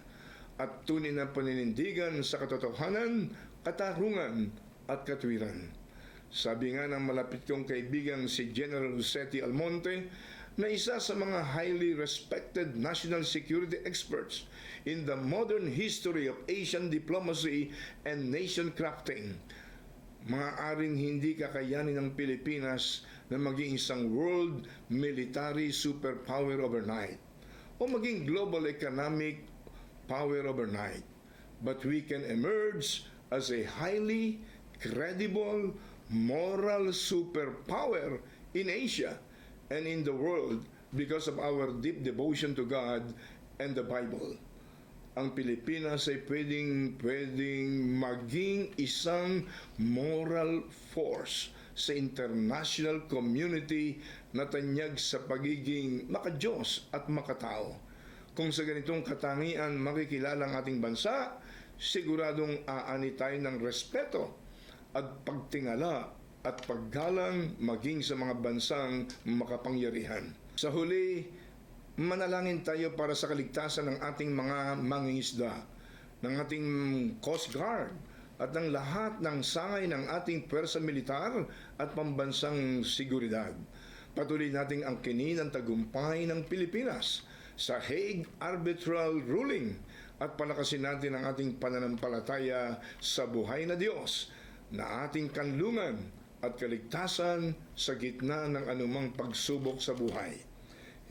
at tunay na paninindigan sa katotohanan, katarungan at katwiran. Sabi nga ng malapit kong kaibigan si General Rossetti Almonte, na isa sa mga highly respected national security experts in the modern history of Asian diplomacy and nation crafting, maaaring hindi kakayanin ng Pilipinas na maging isang world military superpower overnight o maging global economic power overnight. But we can emerge as a highly credible moral superpower in Asia and in the world because of our deep devotion to God and the Bible. ang Pilipinas ay pwedeng maging isang moral force sa international community na tanyag sa pagiging makadiyos at makatao. Kung sa ganitong katangian makikilala ang ating bansa, siguradong aani tayo ng respeto at pagtingala at paggalang maging sa mga bansang makapangyarihan. Sa huli, manalangin tayo para sa kaligtasan ng ating mga mangingisda, ng ating Coast Guard, at ng lahat ng sangay ng ating pwersa militar at pambansang seguridad. Patuloy nating angkinin ang tagumpay ng Pilipinas sa Hague Arbitral Ruling at palakasin natin ang ating pananampalataya sa buhay na Diyos na ating kanlungan at kaligtasan sa gitna ng anumang pagsubok sa buhay.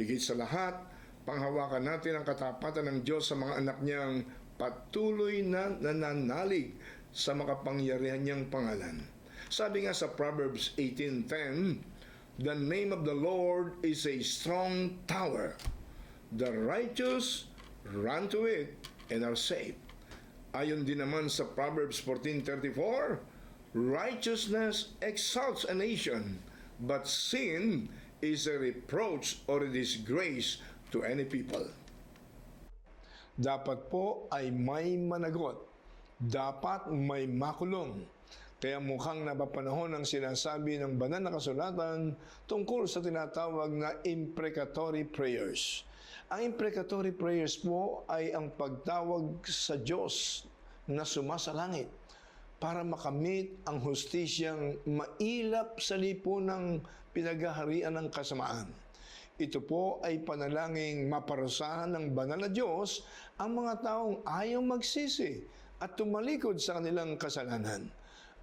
Higit sa lahat, panghawakan natin ang katapatan ng Diyos sa mga anak niyang patuloy na nananalig sa makapangyarihan niyang pangalan. Sabi nga sa Proverbs 18:10, "The name of the Lord is a strong tower. The righteous run to it and are safe." Ayon din naman sa Proverbs 14:34, "Righteousness exalts a nation, but sin is a reproach or a disgrace to any people." Dapat po ay may managot. Dapat may makulong. Kaya mukhang napapanahon ang sinasabi ng banal na kasulatan tungkol sa tinatawag na imprecatory prayers. Ang imprecatory prayers po ay ang pagtawag sa Diyos na sumasalangit para makamit ang hustisyang mailap sa lipunang pinaghaharian ng kasamaan. Ito po ay panalangin maparusahan ng banal na Diyos ang mga taong ayaw magsisi at tumalikod sa kanilang kasalanan.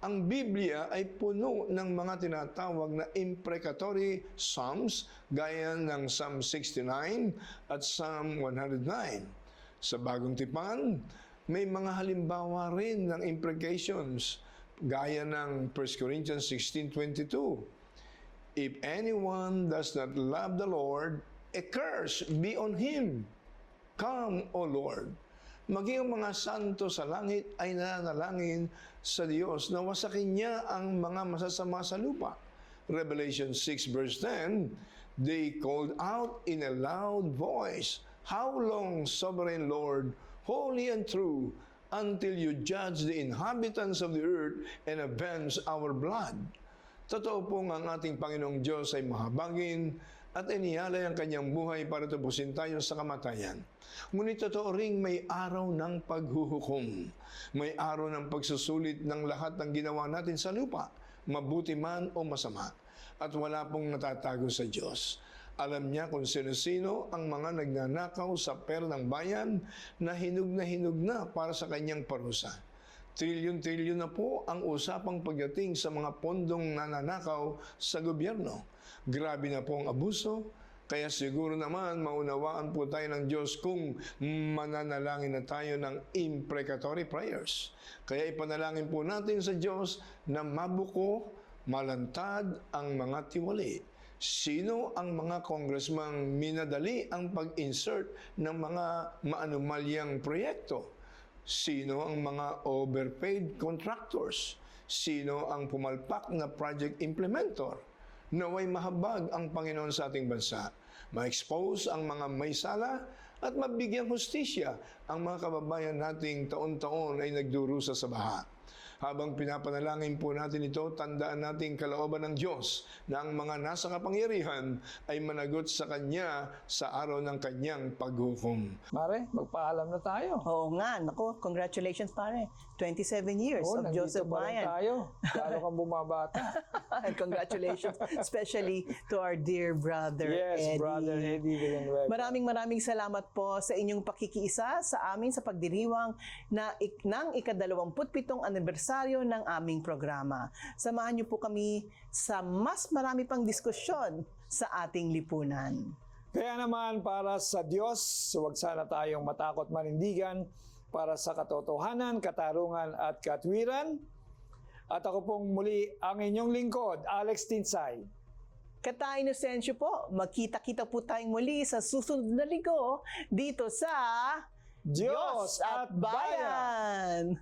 Ang Biblia ay puno ng mga tinatawag na imprecatory psalms gaya ng Psalm 69 at Psalm 109. Sa Bagong Tipan, may mga halimbawa rin ng imprecations gaya ng 1 Corinthians 16:22. "If anyone does not love the Lord, a curse be on him. Come, O Lord." Maging ang mga santo sa langit ay nananalangin sa Diyos na wasakin niya ang mga masasama sa lupa. Revelation 6:10, "They called out in a loud voice, 'How long, sovereign Lord, holy and true, until you judge the inhabitants of the earth and avenge our blood?" Totoo pong ang ating Panginoong Diyos ay mahabagin at inialay ang kanyang buhay para tubusin tayo sa kamatayan. Ngunit totoo ring may araw ng paghuhukom. May araw ng pagsusulit ng lahat ng ginawa natin sa lupa, mabuti man o masama. At wala pong natatago sa Diyos. Alam niya kung sino-sino ang mga nagnanakaw sa pera ng bayan na hinug na para sa kanyang parusa. Trilyon-trilyon na po ang usapang pagdating sa mga pondong nananakaw sa gobyerno. Grabe na po ang abuso, kaya siguro naman maunawaan po tayo ng Diyos kung mananalangin na tayo ng imprecatory prayers. Kaya ipanalangin po natin sa Diyos na mabuko, malantad ang mga tiwali. Sino ang mga congressman minadali ang pag-insert ng mga maanumalyang proyekto? Sino ang mga overpaid contractors? Sino ang pumalpak na project implementor? Naway mahabag ang Panginoon sa ating bansa, ma-expose ang mga may sala at mabigyang hustisya ang mga kababayan nating taon-taon ay nagdurusa sa baha. Habang pinapanalangin po natin ito, tandaan natin kalooban ng Diyos na ang mga nasa kapangyarihan ay managot sa Kanya sa araw ng Kanyang paghukom. Mare, magpaalam na tayo. Oo nga, nako, congratulations pare. 27 years of Joseph Bayan. tayo. Lalo kang bumabata. Congratulations, especially to our dear brother Yes, Eddie. Brother Eddie Villanueva. Maraming salamat po sa inyong pakikiisa sa amin sa pagdiriwang ng ika-27 anibersaryo ng aming programa. Samahan niyo po kami sa mas marami pang diskusyon sa ating lipunan. Kaya naman para sa Diyos, huwag sana tayong matakot manindigan para sa katotohanan, katarungan at katwiran. At ako pong muli ang inyong lingkod, Alex Tinsay. Kata Inocencio po, magkita-kita po tayong muli sa susunod na linggo dito sa Diyos at Bayan!